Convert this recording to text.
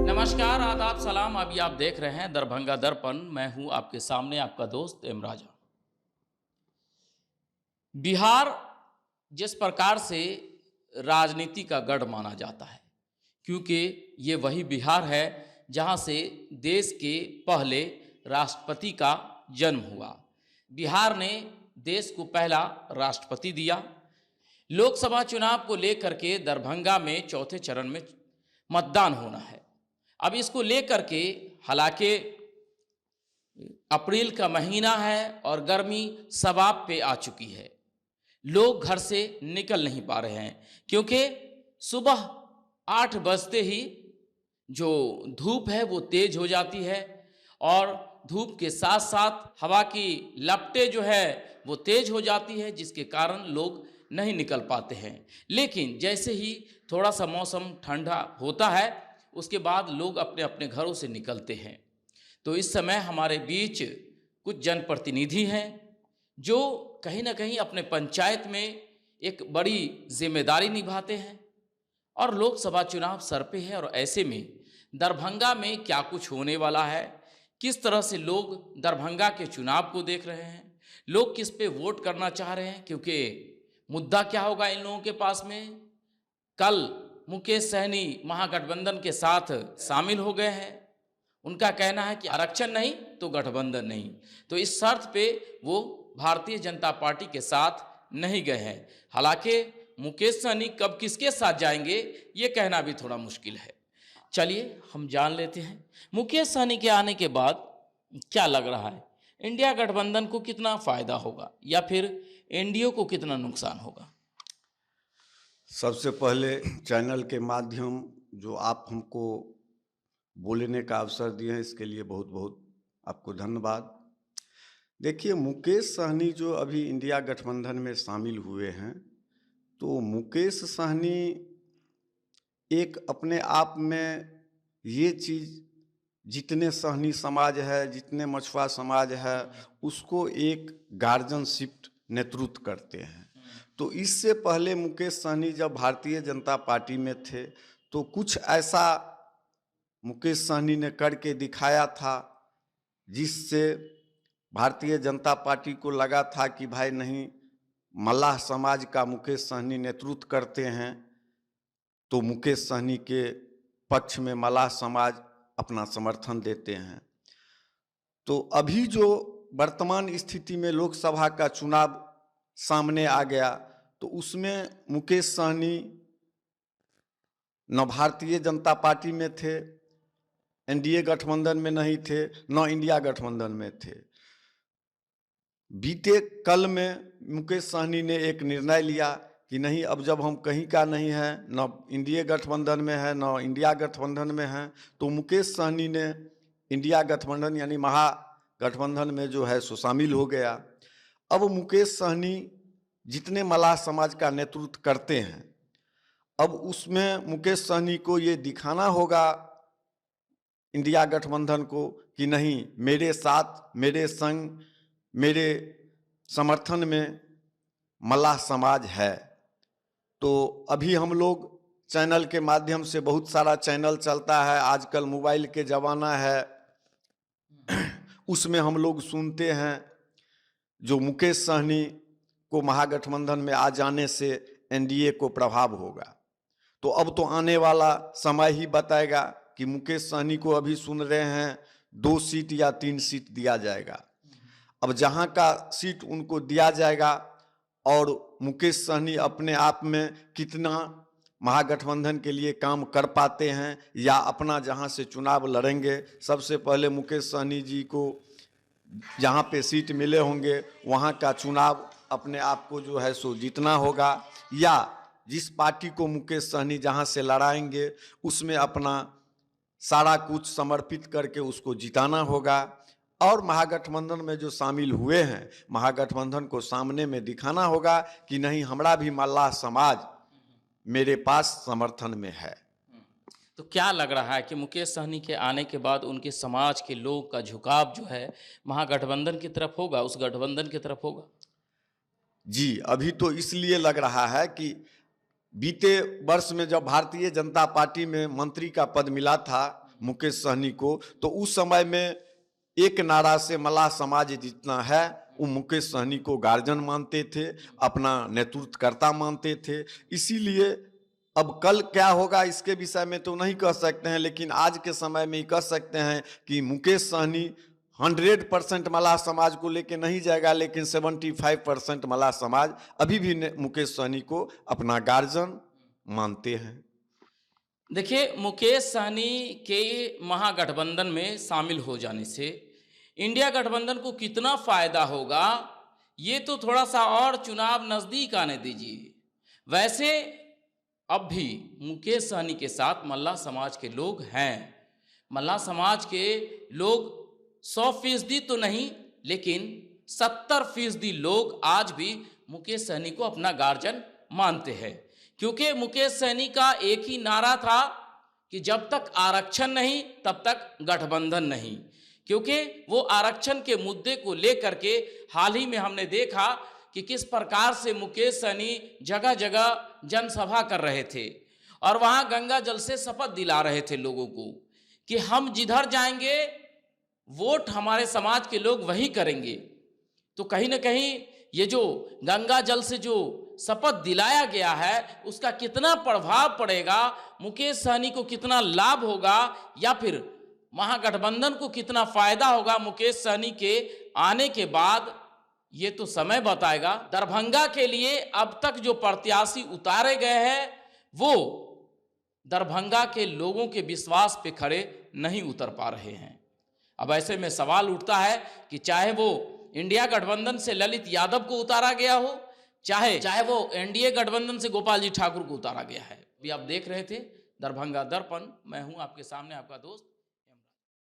नमस्कार, आदाब, सलाम। अभी आप देख रहे हैं दरभंगा दर्पण। मैं हूं आपके सामने आपका दोस्त एम राजा। बिहार जिस प्रकार से राजनीति का गढ़ माना जाता है, क्योंकि ये वही बिहार है जहां से देश के पहले राष्ट्रपति का जन्म हुआ। बिहार ने देश को पहला राष्ट्रपति दिया। लोकसभा चुनाव को लेकर के दरभंगा में चौथे चरण में मतदान होना है। अब इसको लेकर के, हालांकि अप्रैल का महीना है और गर्मी सवाब पे आ चुकी है, लोग घर से निकल नहीं पा रहे हैं, क्योंकि सुबह 8 बजते ही जो धूप है वो तेज हो जाती है और धूप के साथ साथ हवा की लपटें जो है वो तेज हो जाती है, जिसके कारण लोग नहीं निकल पाते हैं। लेकिन जैसे ही थोड़ा सा मौसम ठंडा होता है, उसके बाद लोग अपने अपने घरों से निकलते हैं। तो इस समय हमारे बीच कुछ जनप्रतिनिधि हैं जो कहीं ना कहीं अपने पंचायत में एक बड़ी जिम्मेदारी निभाते हैं और लोकसभा चुनाव सर पे है। और ऐसे में दरभंगा में क्या कुछ होने वाला है, किस तरह से लोग दरभंगा के चुनाव को देख रहे हैं, लोग किस पे वोट करना चाह रहे हैं, क्योंकि मुद्दा क्या होगा इन लोगों के पास में। कल मुकेश सहनी महागठबंधन के साथ शामिल हो गए हैं। उनका कहना है कि आरक्षण नहीं तो गठबंधन नहीं। तो इस शर्त पे वो भारतीय जनता पार्टी के साथ नहीं गए हैं। हालांकि मुकेश सहनी कब किसके साथ जाएंगे ये कहना भी थोड़ा मुश्किल है। चलिए हम जान लेते हैं मुकेश सहनी के आने के बाद क्या लग रहा है, इंडिया गठबंधन को कितना फायदा होगा या फिर एनडीए को कितना नुकसान होगा। सबसे पहले चैनल के माध्यम जो आप हमको बोलने का अवसर दिए हैं, इसके लिए बहुत बहुत आपको धन्यवाद। देखिए, मुकेश सहनी जो अभी इंडिया गठबंधन में शामिल हुए हैं, तो मुकेश सहनी एक अपने आप में ये चीज़, जितने सहनी समाज है, जितने मछुआ समाज है, उसको एक गार्जियनशिप नेतृत्व करते हैं। तो इससे पहले मुकेश सहनी जब भारतीय जनता पार्टी में थे तो कुछ ऐसा मुकेश सहनी ने करके दिखाया था जिससे भारतीय जनता पार्टी को लगा था कि भाई नहीं, मल्लाह समाज का मुकेश सहनी नेतृत्व करते हैं, तो मुकेश सहनी के पक्ष में मल्लाह समाज अपना समर्थन देते हैं। तो अभी जो वर्तमान स्थिति में लोकसभा का चुनाव सामने आ गया, तो उसमें मुकेश सहनी न भारतीय जनता पार्टी में थे, एनडीए गठबंधन में नहीं थे, न इंडिया गठबंधन में थे। बीते कल में मुकेश सहनी ने एक निर्णय लिया कि नहीं, अब जब हम कहीं का नहीं है, न इंडिया गठबंधन में है न इंडिया गठबंधन में है, तो मुकेश सहनी ने इंडिया गठबंधन यानी महागठबंधन में जो है सो शामिल हो गया। अब मुकेश सहनी जितने मल्लाह समाज का नेतृत्व करते हैं, अब उसमें मुकेश सहनी को ये दिखाना होगा इंडिया गठबंधन को कि नहीं, मेरे साथ, मेरे संग, मेरे समर्थन में मल्लाह समाज है। तो अभी हम लोग चैनल के माध्यम से, बहुत सारा चैनल चलता है आजकल, मोबाइल के ज़माना है, उसमें हम लोग सुनते हैं जो मुकेश सहनी को महागठबंधन में आ जाने से एनडीए को प्रभाव होगा। तो अब तो आने वाला समय ही बताएगा कि मुकेश सहनी को अभी सुन रहे हैं 2 सीट या 3 सीट दिया जाएगा। अब जहां का सीट उनको दिया जाएगा और मुकेश सहनी अपने आप में कितना महागठबंधन के लिए काम कर पाते हैं या अपना जहां से चुनाव लड़ेंगे, सबसे पहले मुकेश सहनी जी को जहां पे सीट मिले होंगे वहां का चुनाव अपने आप को जो है सो जीतना होगा, या जिस पार्टी को मुकेश सहनी जहां से लड़ाएंगे उसमें अपना सारा कुछ समर्पित करके उसको जिताना होगा। और महागठबंधन में जो शामिल हुए हैं, महागठबंधन को सामने में दिखाना होगा कि नहीं, हमारा भी मल्लाह समाज मेरे पास समर्थन में है। तो क्या लग रहा है कि मुकेश सहनी के आने के बाद उनके समाज के लोग का झुकाव जो है महागठबंधन की तरफ होगा, उस गठबंधन की तरफ होगा? जी, अभी तो इसलिए लग रहा है कि बीते वर्ष में जब भारतीय जनता पार्टी में मंत्री का पद मिला था मुकेश सहनी को, तो उस समय में एक नारा से मल्लाह समाज जितना है वो मुकेश सहनी को गार्जियन मानते थे, अपना नेतृत्वकर्ता मानते थे। इसीलिए अब कल क्या होगा इसके विषय में तो नहीं कह सकते हैं, लेकिन आज के समय में ही कह सकते हैं कि मुकेश सहनी 100% मल्लाह समाज को लेके नहीं जाएगा, लेकिन 75% मल्लाह समाज अभी भी मुकेश सहनी को अपना गार्जियन मानते हैं। देखिए, मुकेश सहनी के महागठबंधन में शामिल हो जाने से इंडिया गठबंधन को कितना फायदा होगा, ये तो थोड़ा सा और चुनाव नजदीक आने दीजिए। वैसे अब भी मुकेश सहनी के साथ मल्लाह समाज के लोग हैं। मल्लाह समाज के लोग 100% तो नहीं, लेकिन 70% लोग आज भी मुकेश सहनी को अपना गार्जियन मानते हैं, क्योंकि मुकेश सहनी का एक ही नारा था कि जब तक आरक्षण नहीं तब तक गठबंधन नहीं। क्योंकि वो आरक्षण के मुद्दे को लेकर के हाल ही में हमने देखा कि किस प्रकार से मुकेश सहनी जगह जगह जनसभा कर रहे थे और वहाँ गंगा जल से शपथ दिला रहे थे लोगों को कि हम जिधर जाएंगे वोट हमारे समाज के लोग वही करेंगे। तो कहीं ना कहीं ये जो गंगा जल से जो शपथ दिलाया गया है उसका कितना प्रभाव पड़ेगा, मुकेश सहनी को कितना लाभ होगा या फिर महागठबंधन को कितना फायदा होगा मुकेश सहनी के आने के बाद, ये तो समय बताएगा। दरभंगा के लिए अब तक जो प्रत्याशी उतारे गए हैं वो दरभंगा के लोगों के विश्वास पे खड़े नहीं उतर पा रहे हैं। अब ऐसे में सवाल उठता है कि चाहे वो इंडिया गठबंधन से ललित यादव को उतारा गया हो, चाहे वो एनडीए गठबंधन से गोपाल जी ठाकुर को उतारा गया है। अभी आप देख रहे थे दरभंगा दर्पण, मैं हूं आपके सामने आपका दोस्त